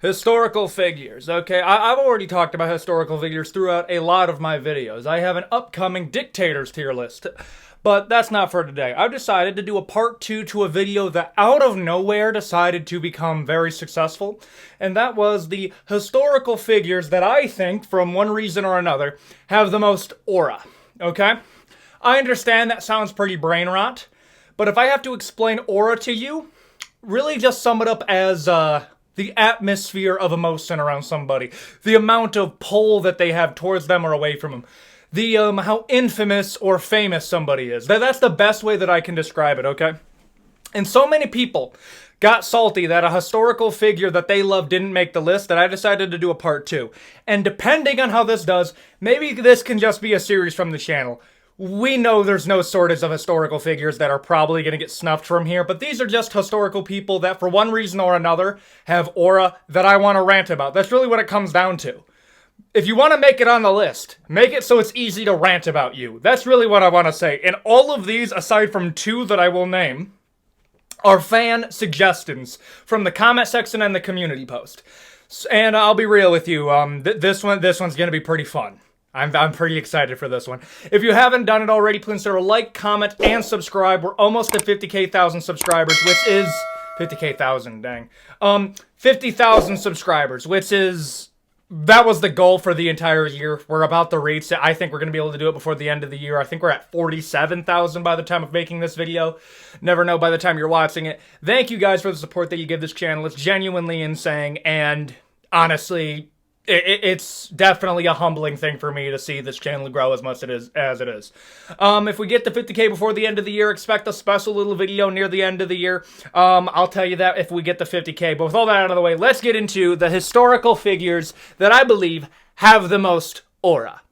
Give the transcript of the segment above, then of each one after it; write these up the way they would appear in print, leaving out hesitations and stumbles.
Historical figures, okay? I've already talked about historical figures throughout a lot of my videos. I have an upcoming dictators tier list, but that's not for today. I've decided to do a part 2 to a video that out of nowhere decided to become very successful, and that was the historical figures that I think, from one reason or another, have the most aura, okay? I understand that sounds pretty brain rot, but if I have to explain aura to you, really just sum it up as, the atmosphere of emotion around somebody, the amount of pull that they have towards them or away from them, the how infamous or famous somebody is. That's the best way that I can describe it, okay? And so many people got salty that a historical figure that they love didn't make the list that I decided to do a part 2. And depending on how this does, maybe this can just be a series from the channel. We know there's no shortage of historical figures that are probably going to get snuffed from here, but these are just historical people that for one reason or another have aura that I want to rant about. That's really what it comes down to. If you want to make it on the list, make it so it's easy to rant about you. That's really what I want to say. And all of these, aside from 2 that I will name, are fan suggestions from the comment section and the community post. And I'll be real with you, this one's going to be pretty fun. I'm pretty excited for this one. If you haven't done it already, please consider a like, comment, and subscribe. We're almost at 50,000 subscribers, which is 50,000, dang. 50,000 subscribers, which is, that was the goal for the entire year. We're about to reach it. I think we're going to be able to do it before the end of the year. I think we're at 47,000 by the time of making this video. Never know by the time you're watching it. Thank you guys for the support that you give this channel. It's genuinely insane, and honestly, it's definitely a humbling thing for me to see this channel grow as much as it is. If we get to 50K before the end of the year, expect a special little video near the end of the year. I'll tell you that if we get to 50K. But with all that out of the way, let's get into the historical figures that I believe have the most aura.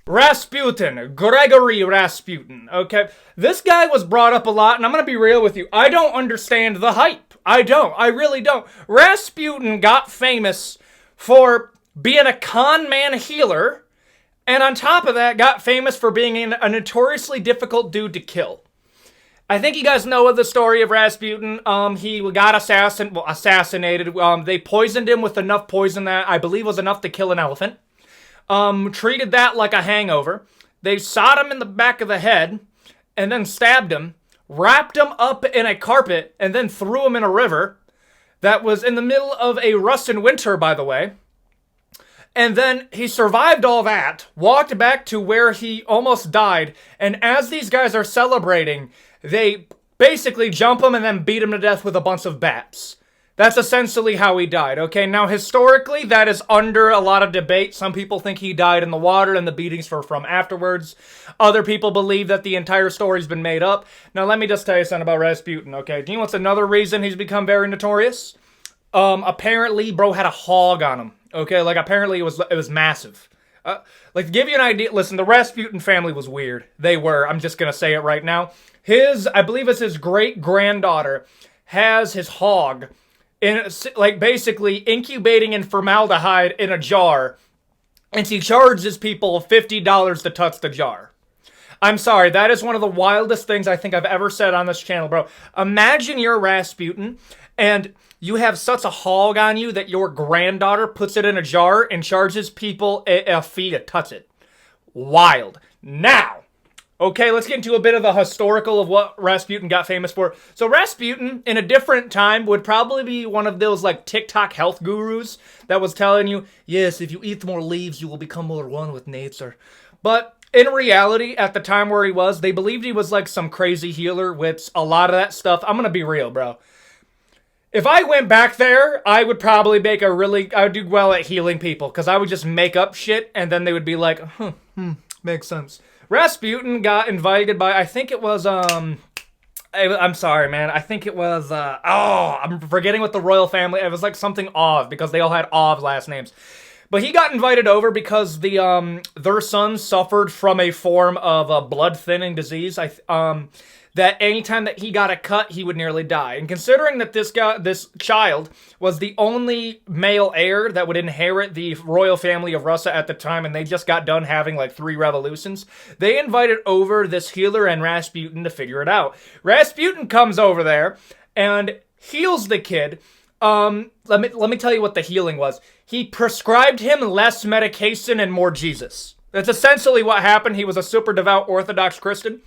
Rasputin, Gregory Rasputin, okay? This guy was brought up a lot, and I'm gonna be real with you. I don't understand the hype. I really don't. Rasputin got famous for being a con man healer, and on top of that, got famous for being a notoriously difficult dude to kill. I think you guys know of the story of Rasputin. He got assassinated. They poisoned him with enough poison that I believe was enough to kill an elephant. Treated that like a hangover. They shot him in the back of the head, and then stabbed him, wrapped him up in a carpet, and then threw him in a river. That was in the middle of a Russian winter, by the way. And then he survived all that, walked back to where he almost died, and as these guys are celebrating, they basically jump him and then beat him to death with a bunch of bats. That's essentially how he died, okay? Now, historically, that is under a lot of debate. Some people think he died in the water and the beatings were from afterwards. Other people believe that the entire story's been made up. Now, let me just tell you something about Rasputin, okay? Do you know what's another reason he's become very notorious? Apparently, bro had a hog on him, okay? Like, apparently it was massive. Like, to give you an idea, listen, the Rasputin family was weird. They were. I'm just gonna say it right now. I believe it's his great-granddaughter, has his hog like basically incubating in formaldehyde in a jar, and she charges people $50 to touch the jar. I'm sorry, that is one of the wildest things I think I've ever said on this channel, bro. Imagine you're Rasputin, and you have such a hog on you that your granddaughter puts it in a jar and charges people a fee to touch it. Wild. Now, okay, let's get into a bit of the historical of what Rasputin got famous for. So Rasputin, in a different time, would probably be one of those, like, TikTok health gurus that was telling you, yes, if you eat more leaves, you will become more one with nature. But in reality, at the time where he was, they believed he was, like, some crazy healer, which a lot of that stuff, I'm gonna be real, bro. If I went back there, I would probably I would do well at healing people, because I would just make up shit, and then they would be like, makes sense. Rasputin got invited by, I think it was, I'm sorry, man. I think it was, I'm forgetting what the royal family, it was like something Ov, because they all had Ov last names. But he got invited over because their son suffered from a form of a blood thinning disease. That anytime that he got a cut, he would nearly die. And considering that this child was the only male heir that would inherit the royal family of Russia at the time, and they just got done having like 3 revolutions, they invited over this healer and Rasputin to figure it out. Rasputin comes over there and heals the kid, Let me tell you what the healing was. He prescribed him less medication and more Jesus. That's essentially what happened. He was a super devout Orthodox Christian.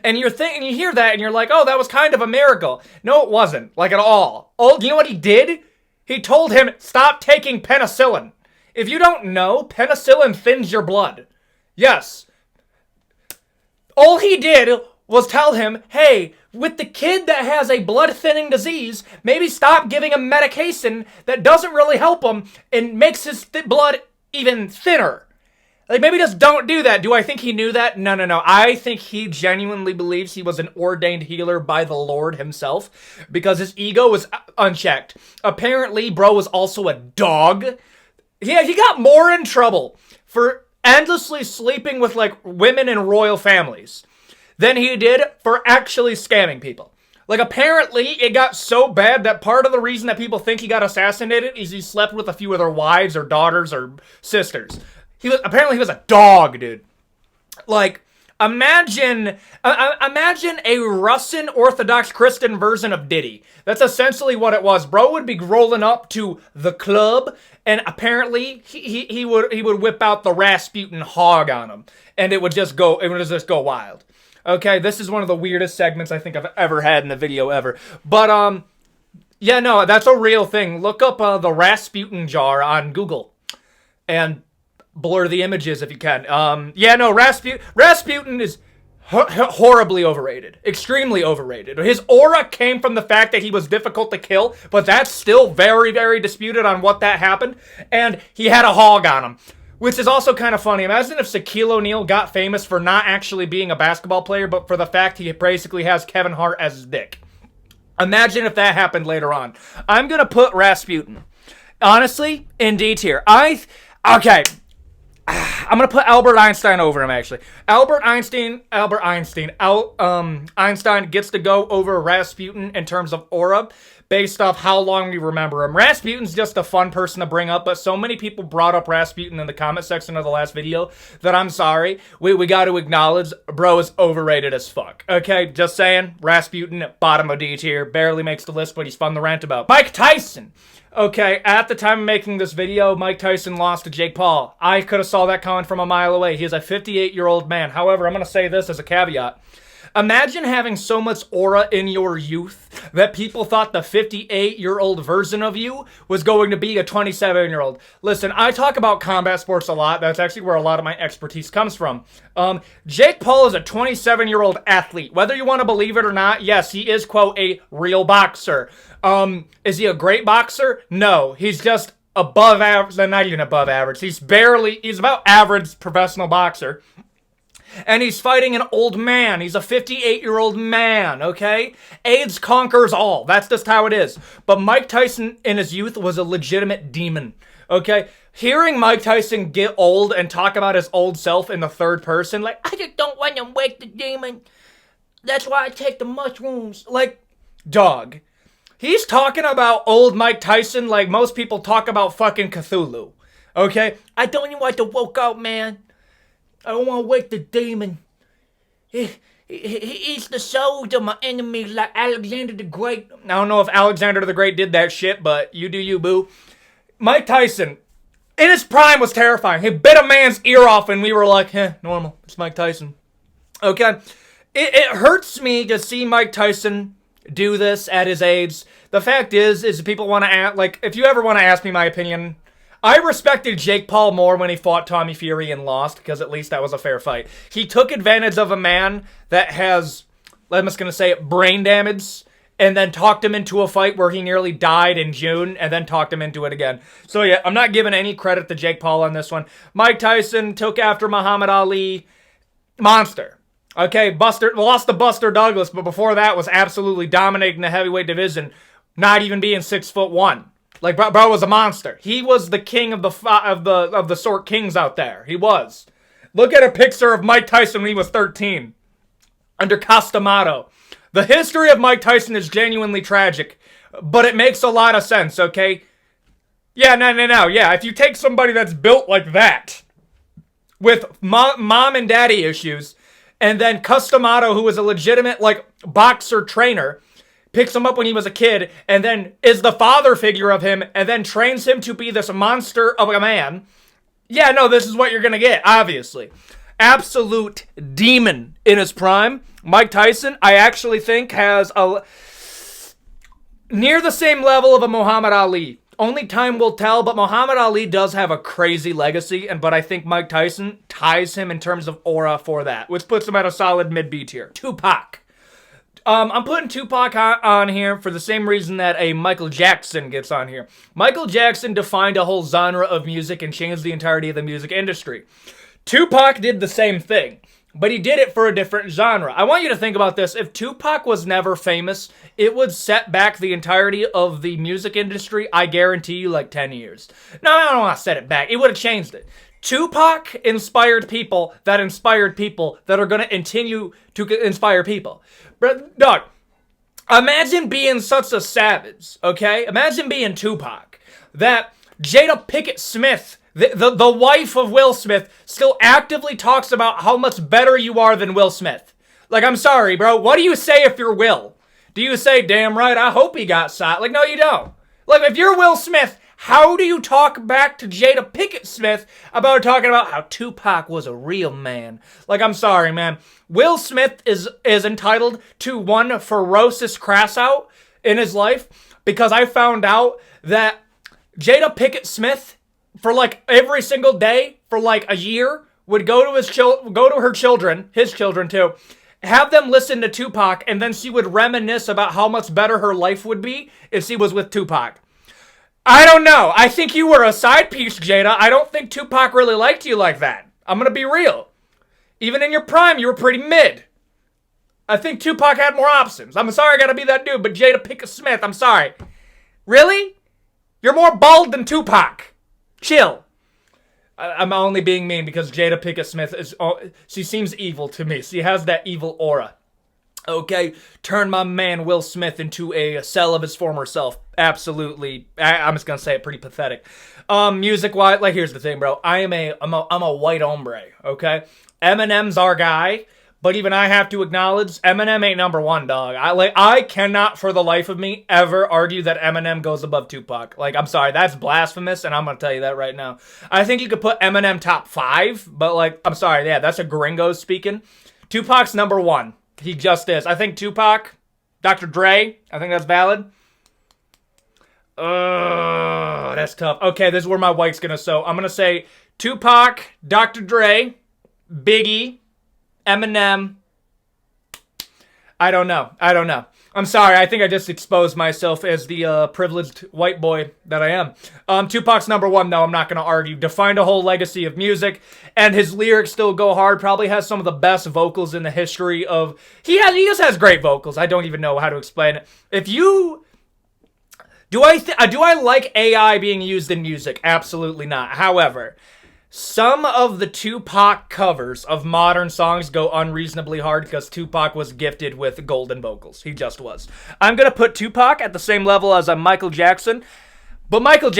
And you hear that and you're like, oh, that was kind of a miracle. No, it wasn't. Like, at all. Oh, you know what he did? He told him, stop taking penicillin. If you don't know, penicillin thins your blood. Yes. All he did was tell him, hey, with the kid that has a blood-thinning disease, maybe stop giving him medication that doesn't really help him and makes his blood even thinner. Like, maybe just don't do that. Do I think he knew that? No. I think he genuinely believes he was an ordained healer by the Lord himself because his ego was unchecked. Apparently, bro was also a dog. He got more in trouble for endlessly sleeping with, like, women in royal families than he did for actually scamming people. Like, apparently, it got so bad that part of the reason that people think he got assassinated is he slept with a few of their wives or daughters or sisters. Apparently he was a dog, dude. Like, imagine a Russian Orthodox Christian version of Diddy. That's essentially what it was. Bro would be rolling up to the club, and apparently he would whip out the Rasputin hog on him, and it would just go wild. Okay, this is one of the weirdest segments I think I've ever had in a video ever. But yeah, no, that's a real thing. Look up the Rasputin jar on Google, and blur the images if you can. Yeah, no, Rasputin is horribly overrated. Extremely overrated. His aura came from the fact that he was difficult to kill, but that's still very, very disputed on what that happened. And he had a hog on him, which is also kind of funny. Imagine if Shaquille O'Neal got famous for not actually being a basketball player, but for the fact he basically has Kevin Hart as his dick. Imagine if that happened later on. I'm gonna put Rasputin, honestly, in D tier. Okay. I'm going to put Albert Einstein over him, actually. Einstein gets to go over Rasputin in terms of aura based off how long we remember him. Rasputin's just a fun person to bring up, but so many people brought up Rasputin in the comment section of the last video that I'm sorry. We got to acknowledge bro is overrated as fuck. Okay, just saying. Rasputin, bottom of D tier. Barely makes the list, but he's fun to rant about. Mike Tyson. Okay, at the time of making this video, Mike Tyson lost to Jake Paul. I could have saw that coming from a mile away. He is a 58-year-old man. However, I'm going to say this as a caveat. Imagine having so much aura in your youth that people thought the 58-year-old version of you was going to be a 27-year-old. Listen, I talk about combat sports a lot. That's actually where a lot of my expertise comes from. Jake Paul is a 27-year-old athlete. Whether you want to believe it or not, yes, he is, quote, a real boxer. Is he a great boxer? No, he's just above average. Not even above average. He's about average professional boxer. And he's fighting an old man. He's a 58-year-old man, okay? AIDS conquers all. That's just how it is. But Mike Tyson in his youth was a legitimate demon, okay? Hearing Mike Tyson get old and talk about his old self in the third person, like, I just don't want to wake the demon. That's why I take the mushrooms. Like, dog. He's talking about old Mike Tyson like most people talk about fucking Cthulhu, okay? I don't even want to woke up, man. I don't want to wake the demon. He eats the souls of my enemies like Alexander the Great. I don't know if Alexander the Great did that shit, but you do you, boo. Mike Tyson, in his prime, was terrifying. He bit a man's ear off, and we were like, normal. It's Mike Tyson. Okay? It hurts me to see Mike Tyson do this at his age. The fact is people want to ask, like, if you ever want to ask me my opinion, I respected Jake Paul more when he fought Tommy Fury and lost, because at least that was a fair fight. He took advantage of a man that has, I'm just going to say it, brain damage, and then talked him into a fight where he nearly died in June, and then talked him into it again. So yeah, I'm not giving any credit to Jake Paul on this one. Mike Tyson took after Muhammad Ali. Monster. Okay, lost to Buster Douglas, but before that was absolutely dominating the heavyweight division, not even being 6'1". Like, bro was a monster. He was the king of the sort kings out there. He was. Look at a picture of Mike Tyson when he was 13. Under Costamato. The history of Mike Tyson is genuinely tragic, but it makes a lot of sense, okay? Yeah, no. Yeah, if you take somebody that's built like that, with mom and daddy issues, and then Costamato, who was a legitimate, like, boxer trainer, picks him up when he was a kid, and then is the father figure of him, and then trains him to be this monster of a man. Yeah, no, this is what you're gonna get, obviously. Absolute demon in his prime. Mike Tyson, I actually think, has a near the same level of a Muhammad Ali. Only time will tell, but Muhammad Ali does have a crazy legacy, but I think Mike Tyson ties him in terms of aura for that, which puts him at a solid mid-B tier. Tupac. I'm putting Tupac on here for the same reason that a Michael Jackson gets on here. Michael Jackson defined a whole genre of music and changed the entirety of the music industry. Tupac did the same thing, but he did it for a different genre. I want you to think about this. If Tupac was never famous, it would set back the entirety of the music industry, I guarantee you, like 10 years. No, I don't want to set it back. It would have changed it. Tupac inspired people that are going to continue to inspire people. But, dog, imagine being such a savage, okay? Imagine being Tupac, that Jada Pinkett Smith, the wife of Will Smith, still actively talks about how much better you are than Will Smith. Like, I'm sorry, bro. What do you say if you're Will? Do you say, damn right, I hope he got shot? Like, no, you don't. Like, if you're Will Smith, how do you talk back to Jada Pinkett Smith about talking about how Tupac was a real man? Like, I'm sorry, man. Will Smith is entitled to one ferocious crass out in his life because I found out that Jada Pinkett Smith, for like every single day for like a year, would go to her children, his children too, have them listen to Tupac, and then she would reminisce about how much better her life would be if she was with Tupac. I don't know. I think you were a side piece, Jada. I don't think Tupac really liked you like that. I'm gonna be real. Even in your prime, you were pretty mid. I think Tupac had more options. I'm sorry I gotta be that dude, but Jada Pinkett Smith, I'm sorry. Really? You're more bald than Tupac. Chill. I'm only being mean because Jada Pinkett Smith she seems evil to me. She has that evil aura. Okay, turn my man Will Smith into a cell of his former self. Absolutely. I'm just gonna say it, pretty pathetic. Music-wise, like, here's the thing, bro. I'm a white hombre, okay? Eminem's our guy, but even I have to acknowledge Eminem ain't number one, dog. I cannot for the life of me ever argue that Eminem goes above Tupac. Like, I'm sorry, that's blasphemous, and I'm gonna tell you that right now. I think you could put Eminem top 5, but like, I'm sorry, yeah, that's a gringo speaking. Tupac's number 1. He just is. I think Tupac, Dr. Dre, I think that's valid. That's tough. Okay, this is where my white's gonna sow. I'm gonna say Tupac, Dr. Dre, Biggie, Eminem. I don't know. I'm sorry, I think I just exposed myself as the privileged white boy that I am. Tupac's number 1, though, I'm not going to argue. Defined a whole legacy of music, and his lyrics still go hard. Probably has some of the best vocals in the history of... He just has great vocals. I don't even know how to explain it. If you... Do I like AI being used in music? Absolutely not. However... Some of the Tupac covers of modern songs go unreasonably hard because Tupac was gifted with golden vocals. He just was. I'm going to put Tupac at the same level as Michael Jackson. But Michael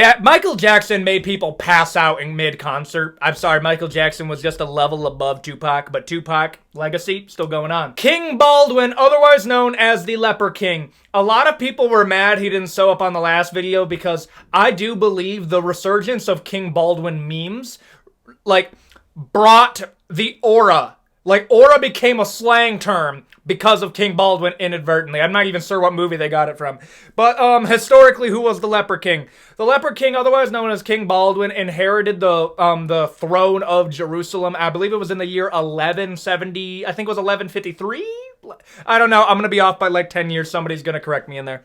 Jackson made people pass out in mid-concert. I'm sorry, Michael Jackson was just a level above Tupac, but Tupac, legacy, still going on. King Baldwin, otherwise known as the Leper King. A lot of people were mad he didn't show up on the last video because I do believe the resurgence of King Baldwin memes like, brought the aura. Like, aura became a slang term because of King Baldwin inadvertently. I'm not even sure what movie they got it from. But, historically, who was the Leper King? The Leper King, otherwise known as King Baldwin, inherited the throne of Jerusalem. I believe it was in the year 1170. I think it was 1153? I don't know. I'm going to be off by like 10 years. Somebody's going to correct me in there.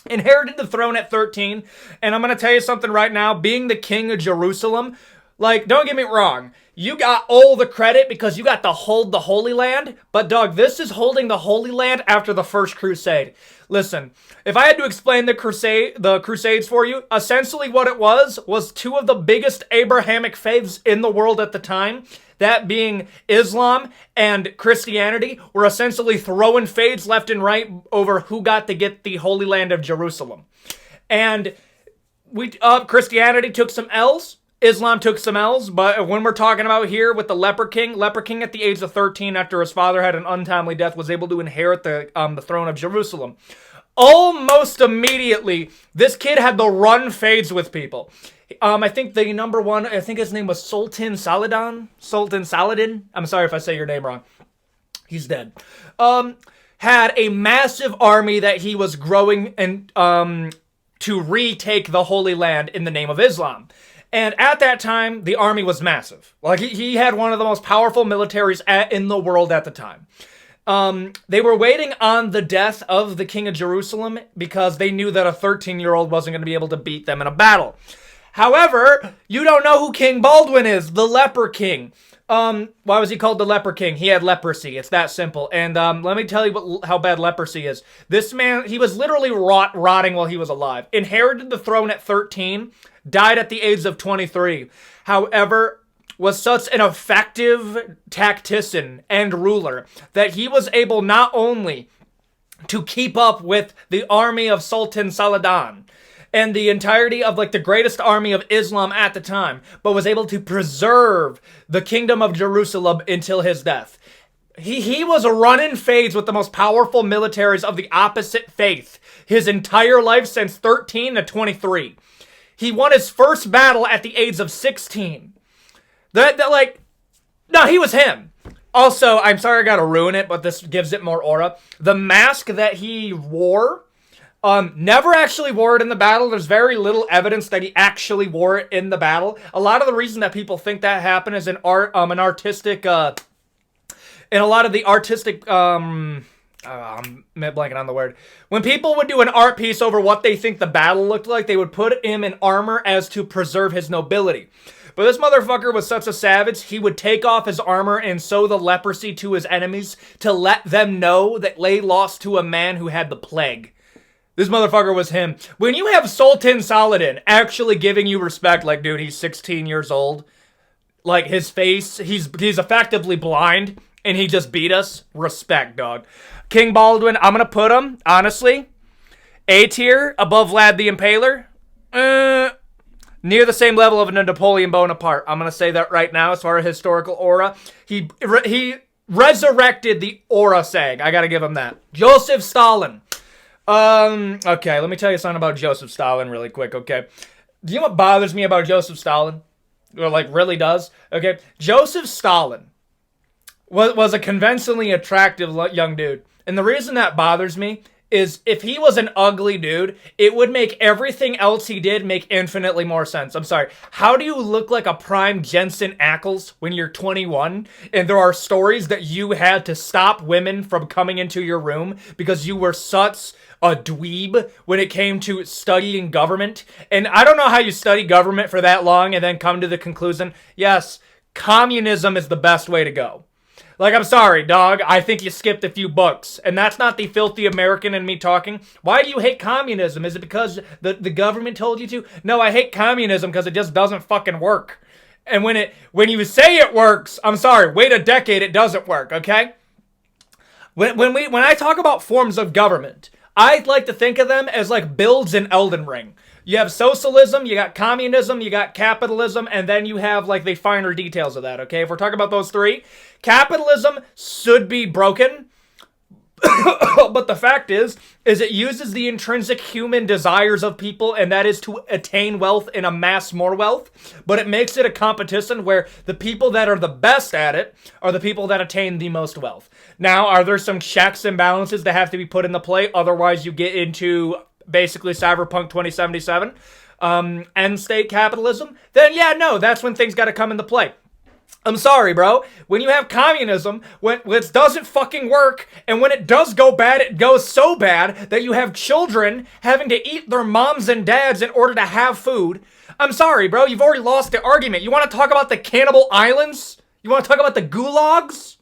Inherited the throne at 13. And I'm going to tell you something right now. Being the king of Jerusalem... Like, don't get me wrong, you got all the credit because you got to hold the Holy Land, but dog, this is holding the Holy Land after the First Crusade. Listen, if I had to explain the Crusades for you, essentially what it was two of the biggest Abrahamic faiths in the world at the time, that being Islam and Christianity, were essentially throwing fades left and right over who got to get the Holy Land of Jerusalem. And Christianity took some L's. Islam took some L's, but when we're talking about here with the Leper King at the age of 13 after his father had an untimely death was able to inherit the throne of Jerusalem. almost immediately, this kid had the run fades with people. I think the number one, I think his name was Sultan Saladin. Sultan Saladin. I'm sorry if I say your name wrong. He's dead. Had a massive army that he was growing and to retake the Holy Land in the name of Islam. And at that time, the army was massive. Like, he had one of the most powerful militaries in the world at the time. They were waiting on the death of the king of Jerusalem because they knew that a 13-year-old wasn't going to be able to beat them in a battle. However, you don't know who King Baldwin is, the leper king. Why was he called the leper king? He had leprosy. It's that simple. And let me tell you how bad leprosy is. This man, he was literally rotting while he was alive. Inherited the throne at 13, died at the age of 23. However, was such an effective tactician and ruler that he was able not only to keep up with the army of Sultan Saladin and the entirety of like the greatest army of Islam at the time, but was able to preserve the kingdom of Jerusalem until his death. He was running fades with the most powerful militaries of the opposite faith his entire life since 13 to 23. He won his first battle at the age of 16. No, he was him. Also, I'm sorry I gotta ruin it, but this gives it more aura. The mask that he wore, never actually wore it in the battle. There's very little evidence that he actually wore it in the battle. A lot of the reason that people think that happened is an artistic, in a lot of the artistic, I'm blanking on the word. When people would do an art piece over what they think the battle looked like, they would put him in armor as to preserve his nobility. But this motherfucker was such a savage, he would take off his armor and sow the leprosy to his enemies to let them know that they lost to a man who had the plague. This motherfucker was him. When you have Sultan Saladin actually giving you respect, like, dude, he's 16 years old. Like, his face, he's effectively blind, and he just beat us. Respect, dog. King Baldwin, I'm gonna put him, honestly, A tier, above Vlad the Impaler. Near the same level of a Napoleon Bonaparte. I'm going to say that right now as far as historical aura. He resurrected the aura saying. I got to give him that. Joseph Stalin. Okay, let me tell you something about Joseph Stalin really quick, okay? Do you know what bothers me about Joseph Stalin? Or, like, really does? Okay, Joseph Stalin was a conventionally attractive young dude. And the reason that bothers me is if he was an ugly dude, it would make everything else he did make infinitely more sense. I'm sorry. How do you look like a prime Jensen Ackles when you're 21 and there are stories that you had to stop women from coming into your room because you were such a dweeb when it came to studying government? And I don't know how you study government for that long and then come to the conclusion, yes, communism is the best way to go. Like, I'm sorry, dog. I think you skipped a few books. And that's not the filthy American in me talking. Why do you hate communism? Is it because the government told you to? No, I hate communism because it just doesn't fucking work. And when you say it works, I'm sorry, wait a decade, it doesn't work, okay? When I talk about forms of government, I like to think of them as like builds in Elden Ring. You have socialism, you got communism, you got capitalism, and then you have like the finer details of that, okay? If we're talking about those three, capitalism should be broken, but the fact is it uses the intrinsic human desires of people, and that is to attain wealth and amass more wealth, but it makes it a competition where the people that are the best at it are the people that attain the most wealth. Now, are there some checks and balances that have to be put into play? Otherwise, you get into basically Cyberpunk 2077, end state capitalism, then yeah, no, that's when things gotta come into play. I'm sorry, bro. When you have communism, when it doesn't fucking work, and when it does go bad, it goes so bad that you have children having to eat their moms and dads in order to have food. I'm sorry, bro. You've already lost the argument. You want to talk about the cannibal islands? You want to talk about the gulags?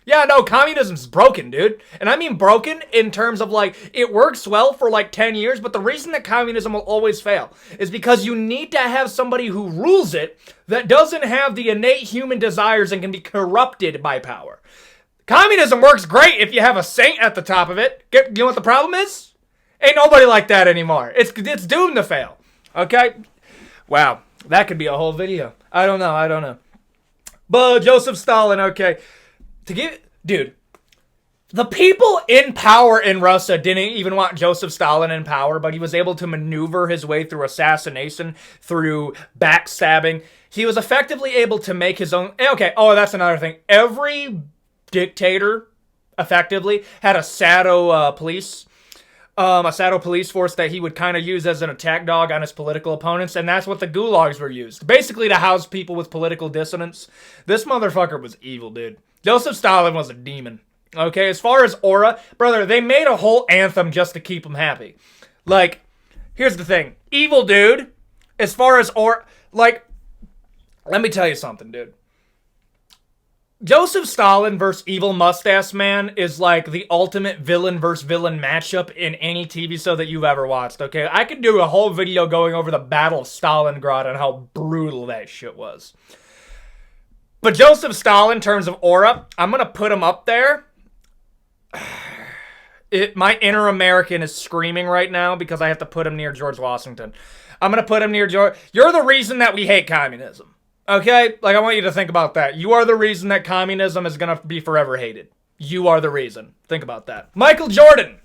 Yeah, no, communism's broken, dude. And I mean broken in terms of, like, it works well for, like, 10 years, but the reason that communism will always fail is because you need to have somebody who rules it that doesn't have the innate human desires and can be corrupted by power. Communism works great if you have a saint at the top of it. You know what the problem is? Ain't nobody like that anymore. It's doomed to fail. Okay? Wow. That could be a whole video. I don't know. But Joseph Stalin, okay. Dude, The people in power in Russia didn't even want Joseph Stalin in power, but he was able to maneuver his way through assassination, through backstabbing. He was effectively able to make his own... Okay, oh, that's another thing. Every dictator, effectively, had a shadow police force that he would kind of use as an attack dog on his political opponents, and that's what the gulags were used. Basically to house people with political dissonance. This motherfucker was evil, dude. Joseph Stalin was a demon. Okay, as far as aura, brother, they made a whole anthem just to keep him happy. Like, here's the thing. Evil dude, as far as aura, like, let me tell you something, dude. Joseph Stalin versus Evil Mustache Man is like the ultimate villain versus villain matchup in any TV show that you've ever watched, okay? I could do a whole video going over the Battle of Stalingrad and how brutal that shit was. But Joseph Stalin, in terms of aura, I'm going to put him up there. My inner American is screaming right now because I have to put him near George Washington. I'm going to put him near George. You're the reason that we hate communism. Okay? Like, I want you to think about that. You are the reason that communism is going to be forever hated. You are the reason. Think about that. Michael Jordan.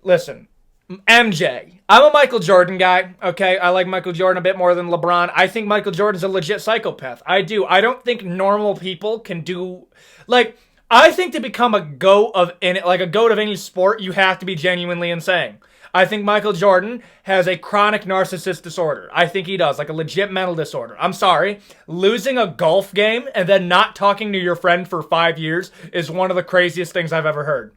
Listen, MJ. I'm a Michael Jordan guy, okay? I like Michael Jordan a bit more than LeBron. I think Michael Jordan's a legit psychopath. I do. I don't think normal people can do... Like... I think to become a goat of any sport, you have to be genuinely insane. I think Michael Jordan has a chronic narcissist disorder. I think he does, like a legit mental disorder. I'm sorry. Losing a golf game and then not talking to your friend for 5 years is one of the craziest things I've ever heard.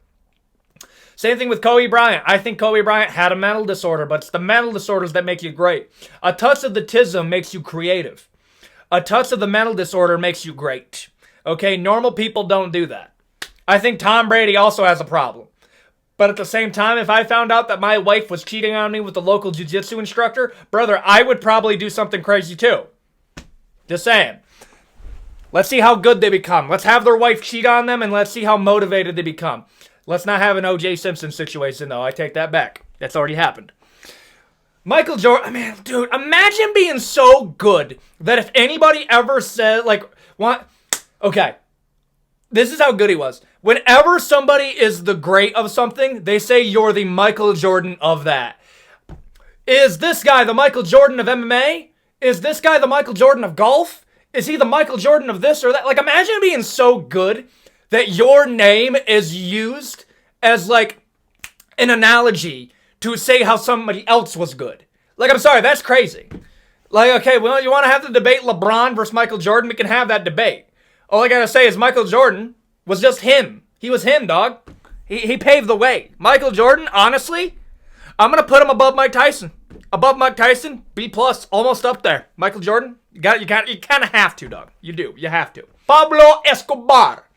Same thing with Kobe Bryant. I think Kobe Bryant had a mental disorder, but it's the mental disorders that make you great. A touch of the tism makes you creative. A touch of the mental disorder makes you great. Okay, normal people don't do that. I think Tom Brady also has a problem. But at the same time, if I found out that my wife was cheating on me with the local jiu-jitsu instructor, brother, I would probably do something crazy too. Just saying. Let's see how good they become. Let's have their wife cheat on them and let's see how motivated they become. Let's not have an O.J. Simpson situation though. I take that back. That's already happened. Michael Jordan, man, dude, imagine being so good that if anybody ever said, okay, this is how good he was. Whenever somebody is the great of something, they say you're the Michael Jordan of that. Is this guy the Michael Jordan of MMA? Is this guy the Michael Jordan of golf? Is he the Michael Jordan of this or that? Like, imagine being so good that your name is used as, like, an analogy to say how somebody else was good. Like, I'm sorry, that's crazy. Like, okay, well, you want to have the debate LeBron versus Michael Jordan? We can have that debate. All I gotta say is Michael Jordan was just him. He was him, dog. He paved the way. Michael Jordan, honestly, I'm gonna put him above Mike Tyson. Above Mike Tyson, B+, almost up there. Michael Jordan, you kind of have to, dog. You do. You have to. Pablo Escobar.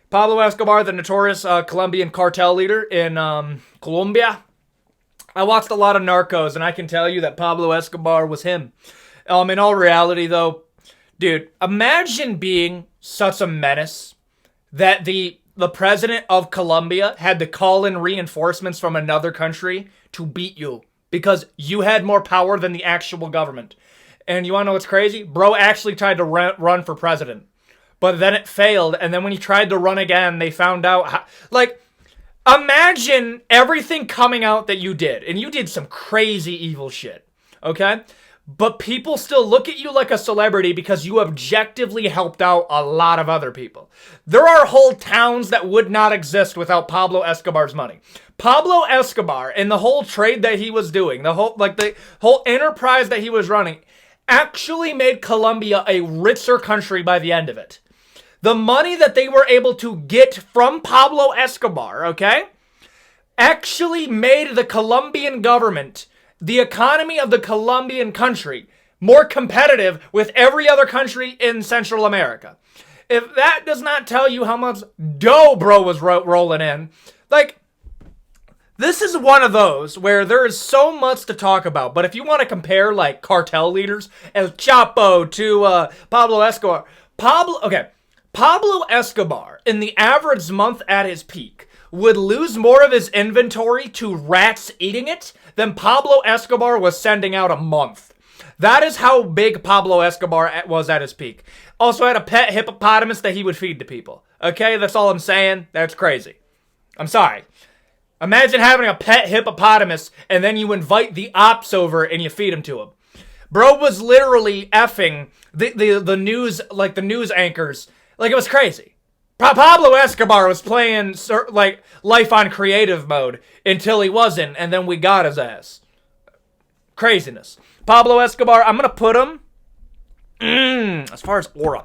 Pablo Escobar, the notorious Colombian cartel leader in Colombia. I watched a lot of Narcos, and I can tell you that Pablo Escobar was him. In all reality, though, dude, imagine being such a menace that the president of Colombia had to call in reinforcements from another country to beat you because you had more power than the actual government. And you want to know what's crazy? Bro actually tried to run for president, but then it failed. And then when he tried to run again, they found out imagine everything coming out that you did, and you did some crazy evil shit, okay? But people still look at you like a celebrity because you objectively helped out a lot of other people. There are whole towns that would not exist without Pablo Escobar's money. Pablo Escobar and the whole trade that he was doing, the whole enterprise that he was running, actually made Colombia a richer country by the end of it. The money that they were able to get from Pablo Escobar, okay, actually made the Colombian government, the economy of the Colombian country, more competitive with every other country in Central America. If that does not tell you how much dough bro was rolling in, like, this is one of those where there is so much to talk about. But if you want to compare, like, cartel leaders, El Chapo to Pablo Escobar, Pablo Escobar, in the average month at his peak, would lose more of his inventory to rats eating it than Pablo Escobar was sending out a month. That is how big Pablo Escobar was at his peak. Also had a pet hippopotamus that he would feed to people. Okay, that's all I'm saying. That's crazy. I'm sorry. Imagine having a pet hippopotamus and then you invite the ops over and you feed him to him. Bro was literally effing the news, like the news anchors. Like, it was crazy. Pablo Escobar was playing like life on creative mode until he wasn't, and then we got his ass. Craziness. Pablo Escobar, I'm gonna put him as far as aura.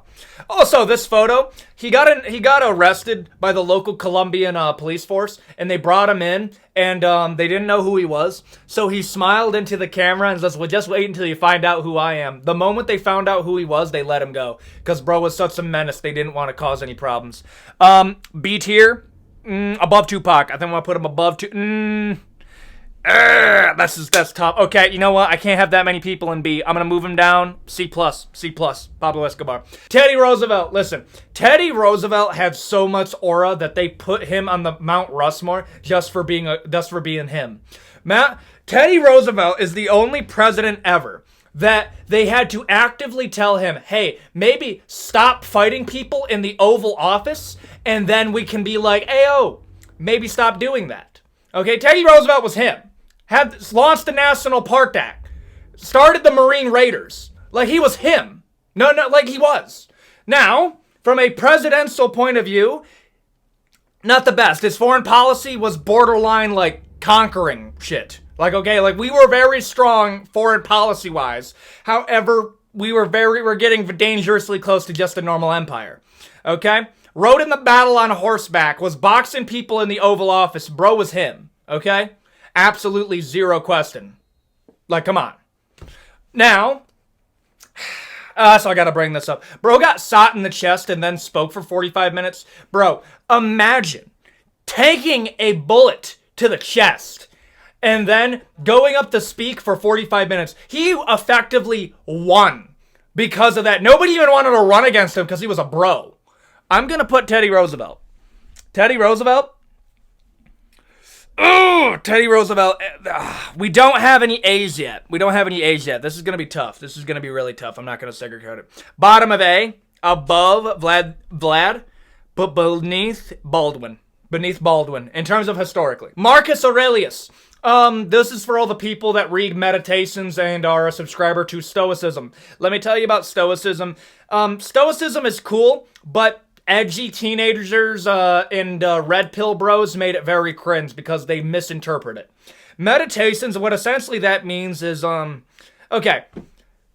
Also, this photo, he got arrested by the local Colombian police force, and they brought him in, and they didn't know who he was. So he smiled into the camera and says, "Well, just wait until you find out who I am." The moment they found out who he was, they let him go, because bro was such a menace. They didn't want to cause any problems. B tier, above Tupac. I think I'm gonna put him above that's tough. Okay, you know what? I can't have that many people in B. I'm gonna move him down. C+. Pablo Escobar. Teddy Roosevelt. Listen, Teddy Roosevelt had so much aura that they put him on the Mount Rushmore just for being him. Teddy Roosevelt is the only president ever that they had to actively tell him, hey, maybe stop fighting people in the Oval Office, and then we can be like, ayo, maybe stop doing that. Okay, Teddy Roosevelt was him. Had launched the National Park Act, started the Marine Raiders. Like, he was him. No, like he was. Now, from a presidential point of view, not the best. His foreign policy was borderline, like, conquering shit. Like, okay, like, we were very strong foreign policy-wise. However, we're getting dangerously close to just a normal empire. Okay? Rode in the battle on horseback, was boxing people in the Oval Office. Bro was him. Okay? Absolutely zero question. Like, come on. Now, so I gotta bring this up. Bro got shot in the chest and then spoke for 45 minutes. Bro, imagine taking a bullet to the chest and then going up to speak for 45 minutes. He effectively won because of that. Nobody even wanted to run against him because he was a bro. I'm gonna put Teddy Roosevelt. Teddy Roosevelt? Oh, Teddy Roosevelt. We don't have any A's yet. This is going to be tough. This is going to be really tough. I'm not going to segregate it. Bottom of A, above Vlad, but beneath Baldwin. In terms of historically. Marcus Aurelius. This is for all the people that read Meditations and are a subscriber to Stoicism. Let me tell you about Stoicism. Stoicism is cool, but edgy teenagers and red pill bros made it very cringe because they misinterpret it. Meditations, what essentially that means is, okay,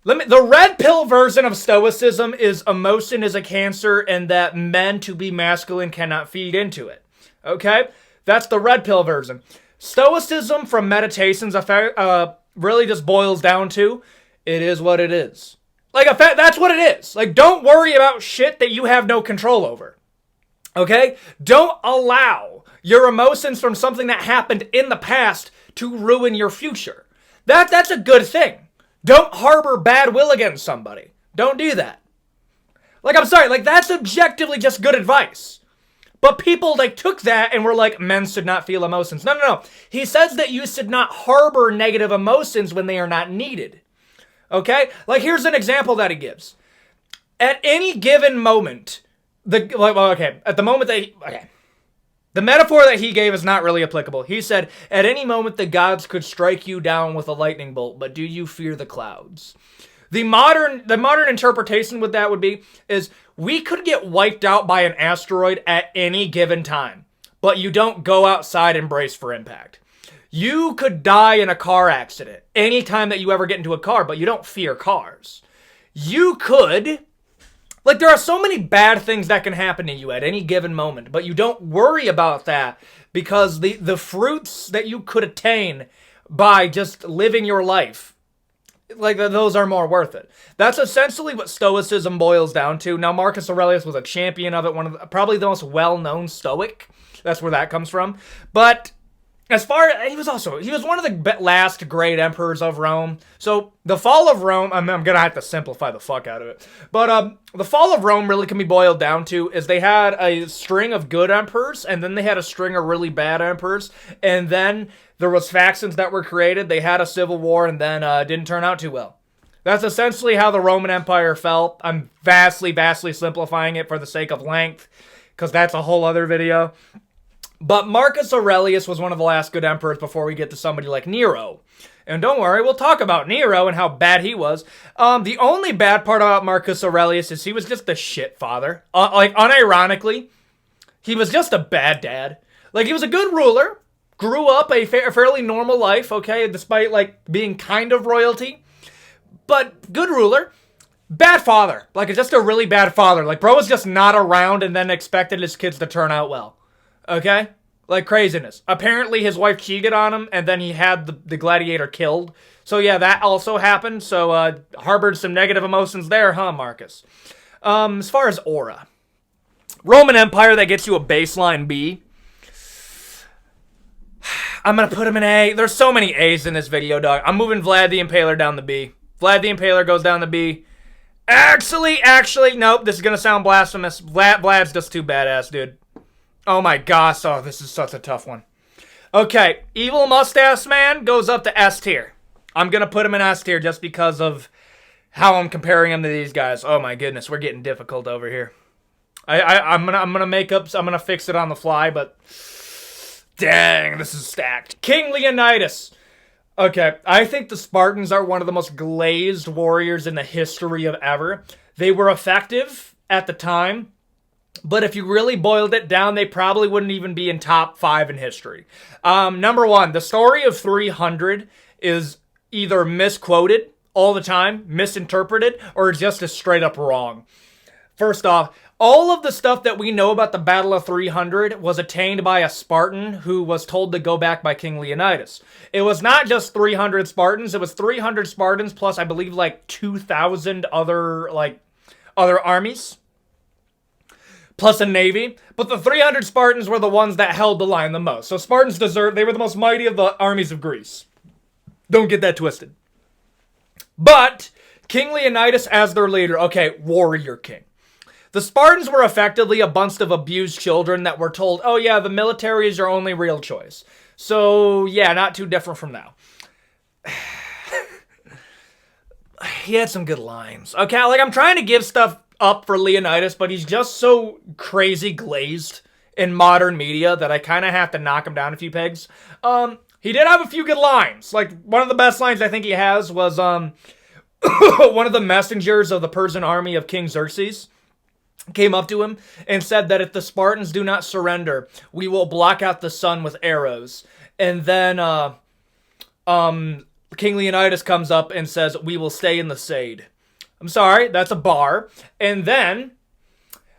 the red pill version of Stoicism is emotion is a cancer and that men to be masculine cannot feed into it. Okay? That's the red pill version. Stoicism from Meditations really just boils down to, it is what it is. Like, that's what it is. Like, don't worry about shit that you have no control over. Okay? Don't allow your emotions from something that happened in the past to ruin your future. That's a good thing. Don't harbor bad will against somebody. Don't do that. Like, I'm sorry, like, that's objectively just good advice. But people, like, took that and were like, men should not feel emotions. No. He says that you should not harbor negative emotions when they are not needed. Okay? Like, here's an example that he gives. At any given moment, the metaphor that he gave is not really applicable. He said, at any moment the gods could strike you down with a lightning bolt, but do you fear the clouds? The modern interpretation with that would be, is we could get wiped out by an asteroid at any given time, but you don't go outside and brace for impact. You could die in a car accident anytime that you ever get into a car, but you don't fear cars. You could, like, there are so many bad things that can happen to you at any given moment, but you don't worry about that because the fruits that you could attain by just living your life, like, those are more worth it. That's essentially what Stoicism boils down to. Now, Marcus Aurelius was a champion of it, probably the most well-known Stoic. That's where that comes from. But as far as, he was one of the last great emperors of Rome. So the fall of Rome, I'm going to have to simplify the fuck out of it. But the fall of Rome really can be boiled down to is they had a string of good emperors, and then they had a string of really bad emperors, and then there was factions that were created. They had a civil war, and then it didn't turn out too well. That's essentially how the Roman Empire fell. I'm vastly simplifying it for the sake of length, because that's a whole other video. But Marcus Aurelius was one of the last good emperors before we get to somebody like Nero. And don't worry, we'll talk about Nero and how bad he was. The only bad part about Marcus Aurelius is he was just a shit father. Like, unironically, he was just a bad dad. Like, he was a good ruler, grew up a fairly normal life, okay, despite, like, being kind of royalty. But good ruler, bad father. Like, just a really bad father. Like, bro was just not around and then expected his kids to turn out well. Okay? Like, craziness. Apparently, his wife cheated on him, and then he had the gladiator killed. So, yeah, that also happened. So, harbored some negative emotions there, huh, Marcus? As far as aura. Roman Empire, that gets you a baseline B. I'm gonna put him in A. There's so many A's in this video, dog. I'm moving Vlad the Impaler down the B. Vlad the Impaler goes down the B. Actually, nope. This is gonna sound blasphemous. Vlad's just too badass, dude. Oh my gosh, oh, this is such a tough one. Okay, Evil Mustache Man goes up to S tier. I'm gonna put him in S tier just because of how I'm comparing him to these guys. Oh my goodness, we're getting difficult over here. I'm gonna fix it on the fly, but dang, this is stacked. King Leonidas. Okay, I think the Spartans are one of the most glazed warriors in the history of ever. They were effective at the time, but if you really boiled it down, they probably wouldn't even be in top 5 in history. Number one, the story of 300 is either misquoted all the time, misinterpreted, or just as straight up wrong. First off, all of the stuff that we know about the Battle of 300 was attained by a Spartan who was told to go back by King Leonidas. It was not just 300 Spartans, it was 300 Spartans plus I believe like 2,000 other armies. Plus a navy, but the 300 Spartans were the ones that held the line the most. So Spartans they were the most mighty of the armies of Greece. Don't get that twisted. But King Leonidas as their leader, okay, warrior king. The Spartans were effectively a bunch of abused children that were told, oh yeah, the military is your only real choice. So yeah, not too different from now. He had some good lines. Okay, like I'm trying to give stuff up for Leonidas, but he's just so crazy glazed in modern media that I kind of have to knock him down a few pegs. He did have a few good lines. Like, one of the best lines I think he has was, one of the messengers of the Persian army of King Xerxes came up to him and said that if the Spartans do not surrender, we will block out the sun with arrows. And then, King Leonidas comes up and says, we will stay in the shade. I'm sorry, that's a bar. And then,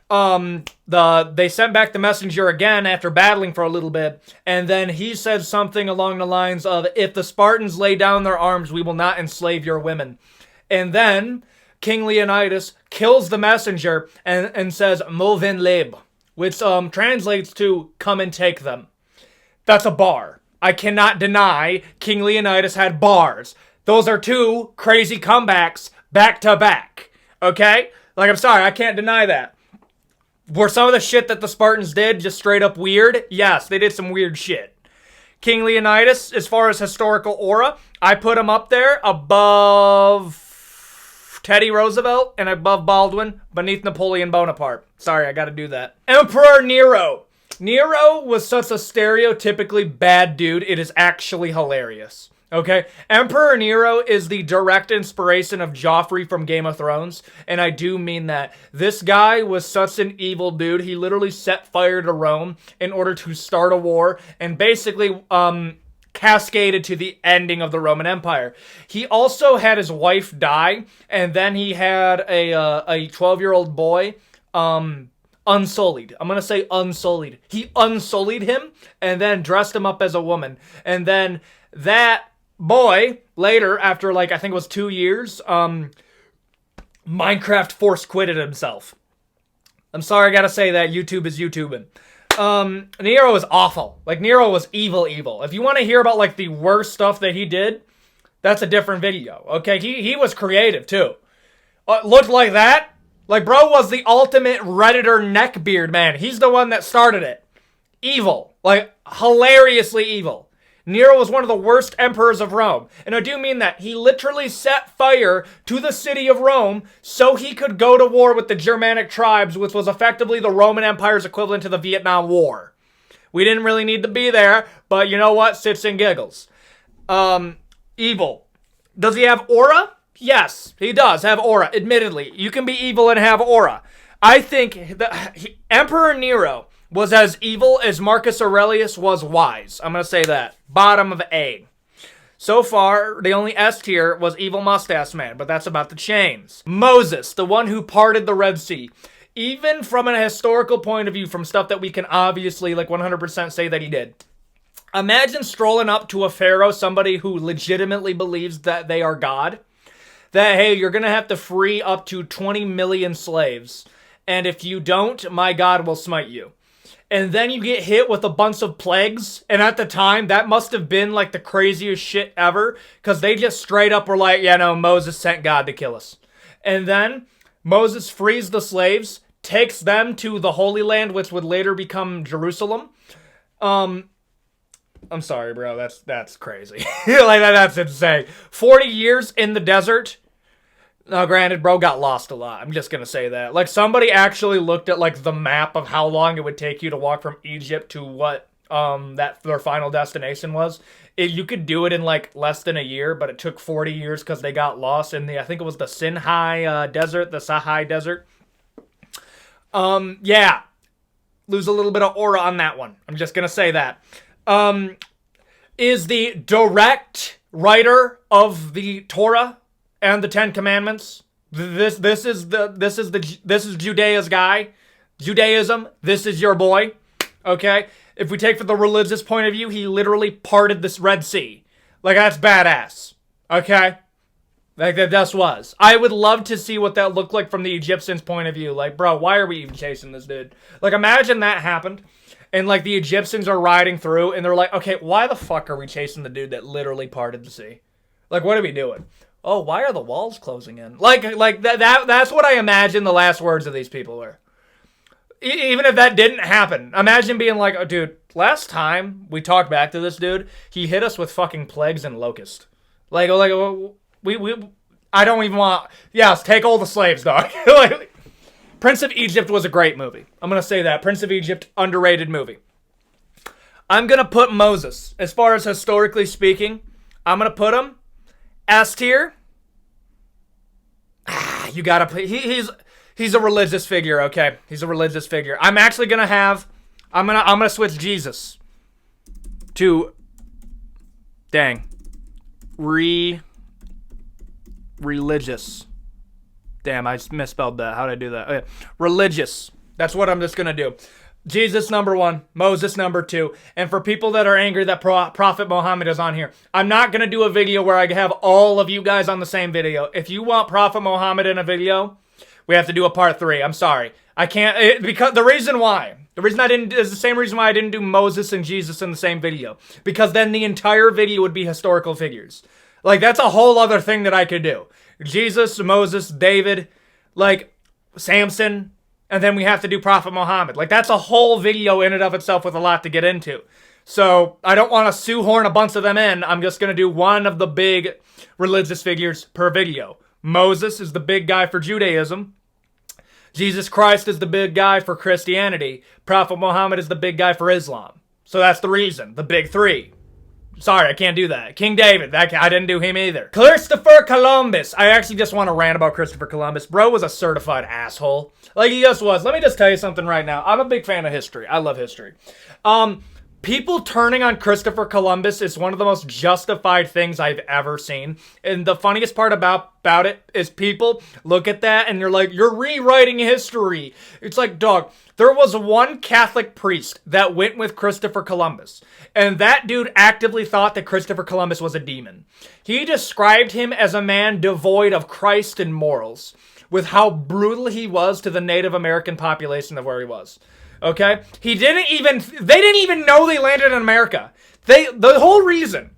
they sent back the messenger again after battling for a little bit. And then he said something along the lines of, if the Spartans lay down their arms, we will not enslave your women. And then King Leonidas kills the messenger and says, Movin leb, which translates to, come and take them. That's a bar. I cannot deny King Leonidas had bars. Those are two crazy comebacks back to back. Okay? Like, I'm sorry, I can't deny that. Were some of the shit that the Spartans did just straight up weird? Yes, they did some weird shit. King Leonidas, as far as historical aura, I put him up there above Teddy Roosevelt and above Baldwin, beneath Napoleon Bonaparte. Sorry, I gotta do that. Emperor Nero. Nero was such a stereotypically bad dude, it is actually hilarious. Okay? Emperor Nero is the direct inspiration of Joffrey from Game of Thrones, and I do mean that. This guy was such an evil dude, he literally set fire to Rome in order to start a war, and basically, cascaded to the ending of the Roman Empire. He also had his wife die, and then he had a 12-year-old boy, unsullied. I'm gonna say unsullied. He unsullied him, and then dressed him up as a woman. And then that boy, later, after like, I think it was 2 years, Minecraft force quitted himself. I'm sorry I gotta say that, YouTube is YouTubing. Nero was awful. Like, Nero was evil. If you want to hear about, like, the worst stuff that he did, that's a different video, okay? He was creative, too. Looked like that. Like, bro was the ultimate Redditor neckbeard, man. He's the one that started it. Evil. Like, hilariously evil. Nero was one of the worst emperors of Rome. And I do mean that. He literally set fire to the city of Rome so he could go to war with the Germanic tribes, which was effectively the Roman Empire's equivalent to the Vietnam War. We didn't really need to be there, but you know what? Sits and giggles. Evil. Does he have aura? Yes, he does have aura, admittedly. You can be evil and have aura. I think that Emperor Nero was as evil as Marcus Aurelius was wise. I'm going to say that. Bottom of A. So far, the only S tier was Evil Mustache Man, but that's about the chains. Moses, the one who parted the Red Sea. Even from a historical point of view, from stuff that we can obviously, 100% say that he did. Imagine strolling up to a pharaoh, somebody who legitimately believes that they are God, that, hey, you're going to have to free up to 20 million slaves, and if you don't, my God will smite you. And then you get hit with a bunch of plagues, and at the time, that must have been, the craziest shit ever, because they just straight up were like, yeah, no, Moses sent God to kill us. And then Moses frees the slaves, takes them to the Holy Land, which would later become Jerusalem. I'm sorry, bro. That's crazy. That's insane. 40 years in the desert. Now, granted, bro got lost a lot. I'm just gonna say that. Somebody actually looked at, the map of how long it would take you to walk from Egypt to what, their final destination was. You could do it in, less than a year, but it took 40 years because they got lost in I think it was the Sinai Desert, the Sahai Desert. Yeah. Lose a little bit of aura on that one. I'm just gonna say that. Is the direct writer of the Torah and the Ten Commandments. This is Judea's guy. Judaism, this is your boy. Okay? If we take from the religious point of view, he literally parted this Red Sea. That's badass. Okay? That just was. I would love to see what that looked like from the Egyptians' point of view. Bro, why are we even chasing this dude? Imagine that happened. And, the Egyptians are riding through, and they're like, okay, why the fuck are we chasing the dude that literally parted the sea? What are we doing? Oh, why are the walls closing in? That's what I imagine the last words of these people were. Even if that didn't happen, imagine being like, oh, dude, last time we talked back to this dude, he hit us with fucking plagues and locusts. I don't even want, yes, take all the slaves, dog. Prince of Egypt was a great movie. I'm going to say that. Prince of Egypt, underrated movie. I'm going to put Moses, as far as historically speaking, I'm going to put him S tier. You got to put, he's a religious figure, okay? He's a religious figure. I'm actually going to have, I'm going to switch Jesus to, dang, religious. Damn, I misspelled that. How did I do that? Okay. Religious. That's what I'm just going to do. Jesus, number 1. Moses, number 2. And for people that are angry that Prophet Muhammad is on here, I'm not going to do a video where I have all of you guys on the same video. If you want Prophet Muhammad in a video, we have to do a part 3. I'm sorry. I can't, because the reason why. The reason I didn't, is the same reason why I didn't do Moses and Jesus in the same video. Because then the entire video would be historical figures. That's a whole other thing that I could do. Jesus, Moses, David, Samson, and then we have to do Prophet Muhammad. That's a whole video in and of itself with a lot to get into. So, I don't want to shoehorn a bunch of them in. I'm just going to do one of the big religious figures per video. Moses is the big guy for Judaism. Jesus Christ is the big guy for Christianity. Prophet Muhammad is the big guy for Islam. So that's the reason. The big 3. Sorry, I can't do that. King David, I didn't do him either. Christopher Columbus. I actually just want to rant about Christopher Columbus. Bro was a certified asshole. He just was. Let me just tell you something right now. I'm a big fan of history. I love history. People turning on Christopher Columbus is one of the most justified things I've ever seen. And the funniest part about it is people look at that and you're like, you're rewriting history. It's like, dog, there was one Catholic priest that went with Christopher Columbus. And that dude actively thought that Christopher Columbus was a demon. He described him as a man devoid of Christ and morals, with how brutal he was to the Native American population of where he was. Okay? They didn't even know they landed in America. The whole reason,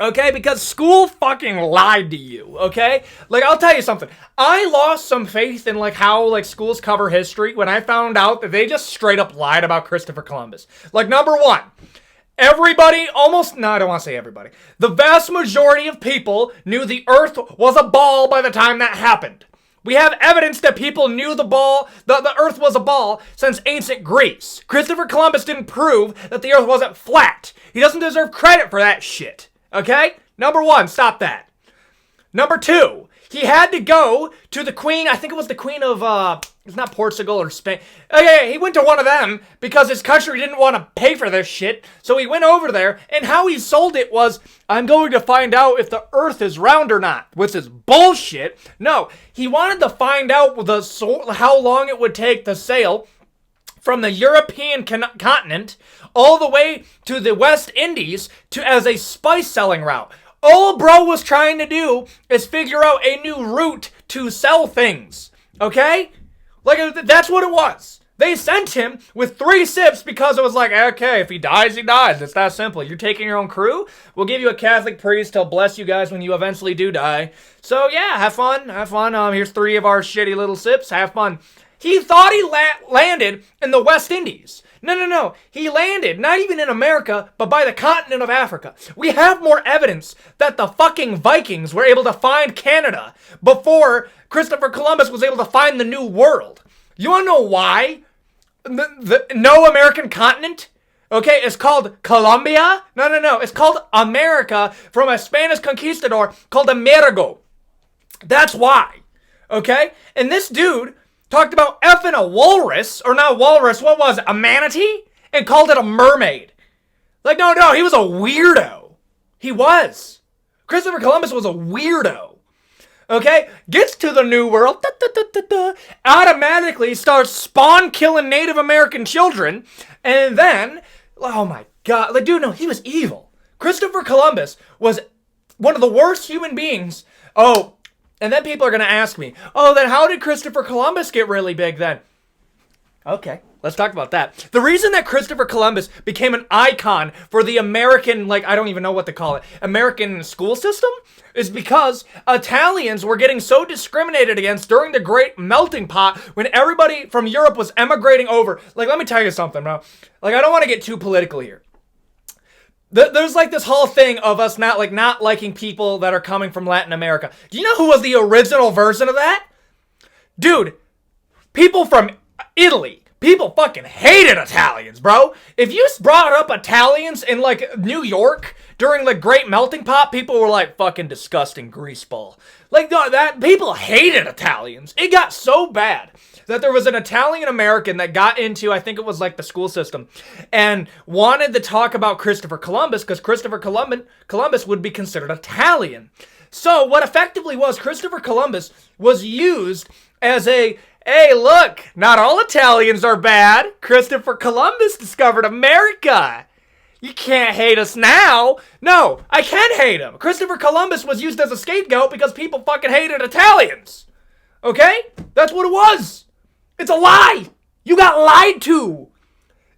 okay, because school fucking lied to you, okay? I'll tell you something. I lost some faith in, how, schools cover history when I found out that they just straight up lied about Christopher Columbus. Number 1, everybody, I don't want to say everybody. The vast majority of people knew the earth was a ball by the time that happened. We have evidence that people knew the earth was a ball since ancient Greece. Christopher Columbus didn't prove that the earth wasn't flat. He doesn't deserve credit for that shit. Okay? Number one, stop that. Number two, he had to go to the queen, I think it was the queen of, it's not Portugal or Spain. Okay, he went to one of them because his country didn't want to pay for this shit. So he went over there, and how he sold it was, I'm going to find out if the earth is round or not, which is bullshit. No, he wanted to find out how long it would take to sail from the European continent all the way to the West Indies as a spice selling route. All bro was trying to do is figure out a new route to sell things. Okay? Like, that's what it was. They sent him with 3 ships because it was like, okay, if he dies, he dies. It's that simple. You're taking your own crew? We'll give you a Catholic priest. He'll bless you guys when you eventually do die. So, yeah, have fun. Have fun. Here's 3 of our shitty little ships. Have fun. He thought he landed in the West Indies. No. He landed not even in America, but by the continent of Africa. We have more evidence that the fucking Vikings were able to find Canada before Christopher Columbus was able to find the New World. You want to know why? No American continent? Okay, it's called Colombia? No. It's called America from a Spanish conquistador called Amerigo. That's why. Okay? And this dude talked about effing a walrus, or not walrus, what was it, a manatee? And called it a mermaid. Like, no, he was a weirdo. He was. Christopher Columbus was a weirdo. Okay? Gets to the New World, automatically starts spawn-killing Native American children, and then, oh my god, like, dude, no, he was evil. Christopher Columbus was one of the worst human beings. Oh, and then people are going to ask me, oh, then how did Christopher Columbus get really big then? Okay, let's talk about that. The reason that Christopher Columbus became an icon for the American, like, I don't even know what to call it, American school system, is because Italians were getting so discriminated against during the Great Melting Pot when everybody from Europe was emigrating over. Like, let me tell you something, bro. Like, I don't want to get too political here. There's like this whole thing of us not liking people that are coming from Latin America. Do you know who was the original version of that? Dude, people from Italy. People fucking hated Italians, bro. If you brought up Italians in like New York during the Great Melting Pot, people were like fucking disgusting greaseball. Like that people hated Italians. It got so bad that there was an Italian American that got into, I think it was like the school system, and wanted to talk about Christopher Columbus because Christopher Columbus would be considered Italian. So what effectively was Christopher Columbus was used as a, hey, look, not all Italians are bad. Christopher Columbus discovered America. You can't hate us now. No, I can hate him. Christopher Columbus was used as a scapegoat because people fucking hated Italians. Okay? That's what it was. It's a lie. You got lied to.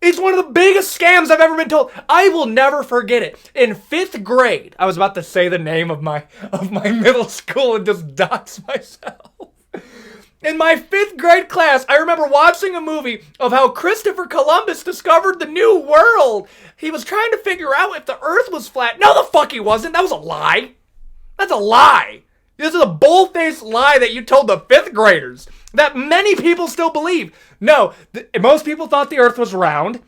It's one of the biggest scams I've ever been told. I will never forget it. In 5th grade, I was about to say the name of my middle school and just dox myself. In my 5th grade class, I remember watching a movie of how Christopher Columbus discovered the New World. He was trying to figure out if the earth was flat. No, the fuck he wasn't. That was a lie. That's a lie. This is a bull-faced lie that you told the 5th graders that many people still believe. No, most people thought the earth was round.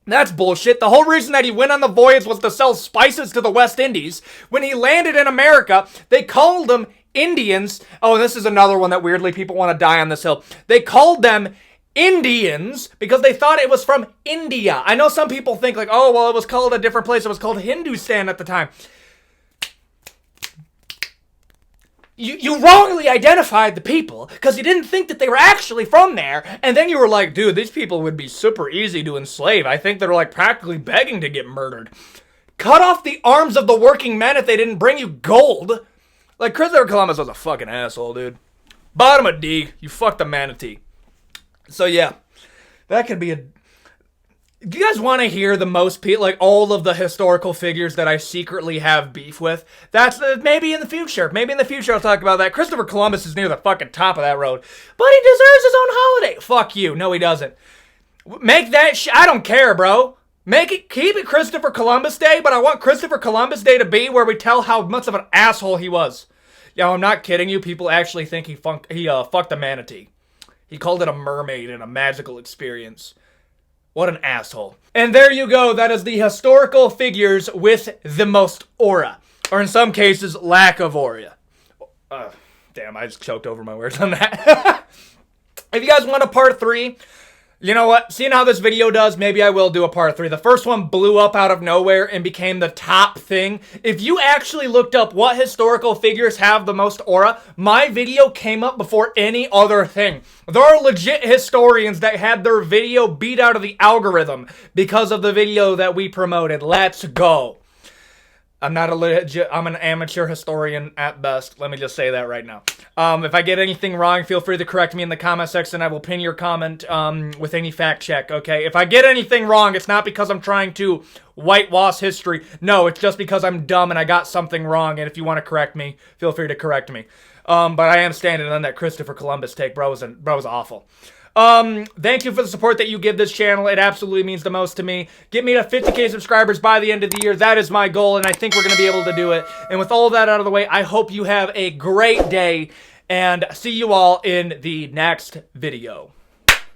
That's bullshit. The whole reason that he went on the voyage was to sell spices to the West Indies. When he landed in America, they called them Indians. Oh, this is another one that weirdly people want to die on this hill. They called them Indians because they thought it was from India. I know some people think like, oh, well, it was called a different place. It was called Hindustan at the time. You wrongly identified the people because you didn't think that they were actually from there. And then you were like, dude, these people would be super easy to enslave. I think they're like practically begging to get murdered. Cut off the arms of the working men if they didn't bring you gold. Like, Christopher Columbus was a fucking asshole, dude. Bottom of D, you fucked a manatee. So, yeah, that could be a... Do you guys want to hear the most, like, all of the historical figures that I secretly have beef with? That's maybe in the future. Maybe in the future I'll talk about that. Christopher Columbus is near the fucking top of that road. But he deserves his own holiday. Fuck you. No, he doesn't. Make that I don't care, bro. Keep it Christopher Columbus Day, but I want Christopher Columbus Day to be where we tell how much of an asshole he was. Yo, I'm not kidding you. People actually think he fucked a manatee. He called it a mermaid and a magical experience. What an asshole. And there you go. That is the historical figures with the most aura. Or in some cases, lack of aura. Damn, I just choked over my words on that. If you guys want a part 3, you know what? Seeing how this video does, maybe I will do a part 3. The first one blew up out of nowhere and became the top thing. If you actually looked up what historical figures have the most aura, my video came up before any other thing. There are legit historians that had their video beat out of the algorithm because of the video that we promoted. Let's go. I'm not a legit, I'm an amateur historian at best. Let me just say that right now. If I get anything wrong, feel free to correct me in the comment section. I will pin your comment with any fact check, okay? If I get anything wrong, it's not because I'm trying to whitewash history. No, it's just because I'm dumb and I got something wrong. And if you want to correct me, feel free to correct me. But I am standing on that Christopher Columbus take. Bro was awful. Thank you for the support that you give this channel. It absolutely means the most to me. Get me to 50K subscribers by the end of the year. That is my goal, and I think we're going to be able to do it. And with all of that out of the way, I hope you have a great day, and see you all in the next video.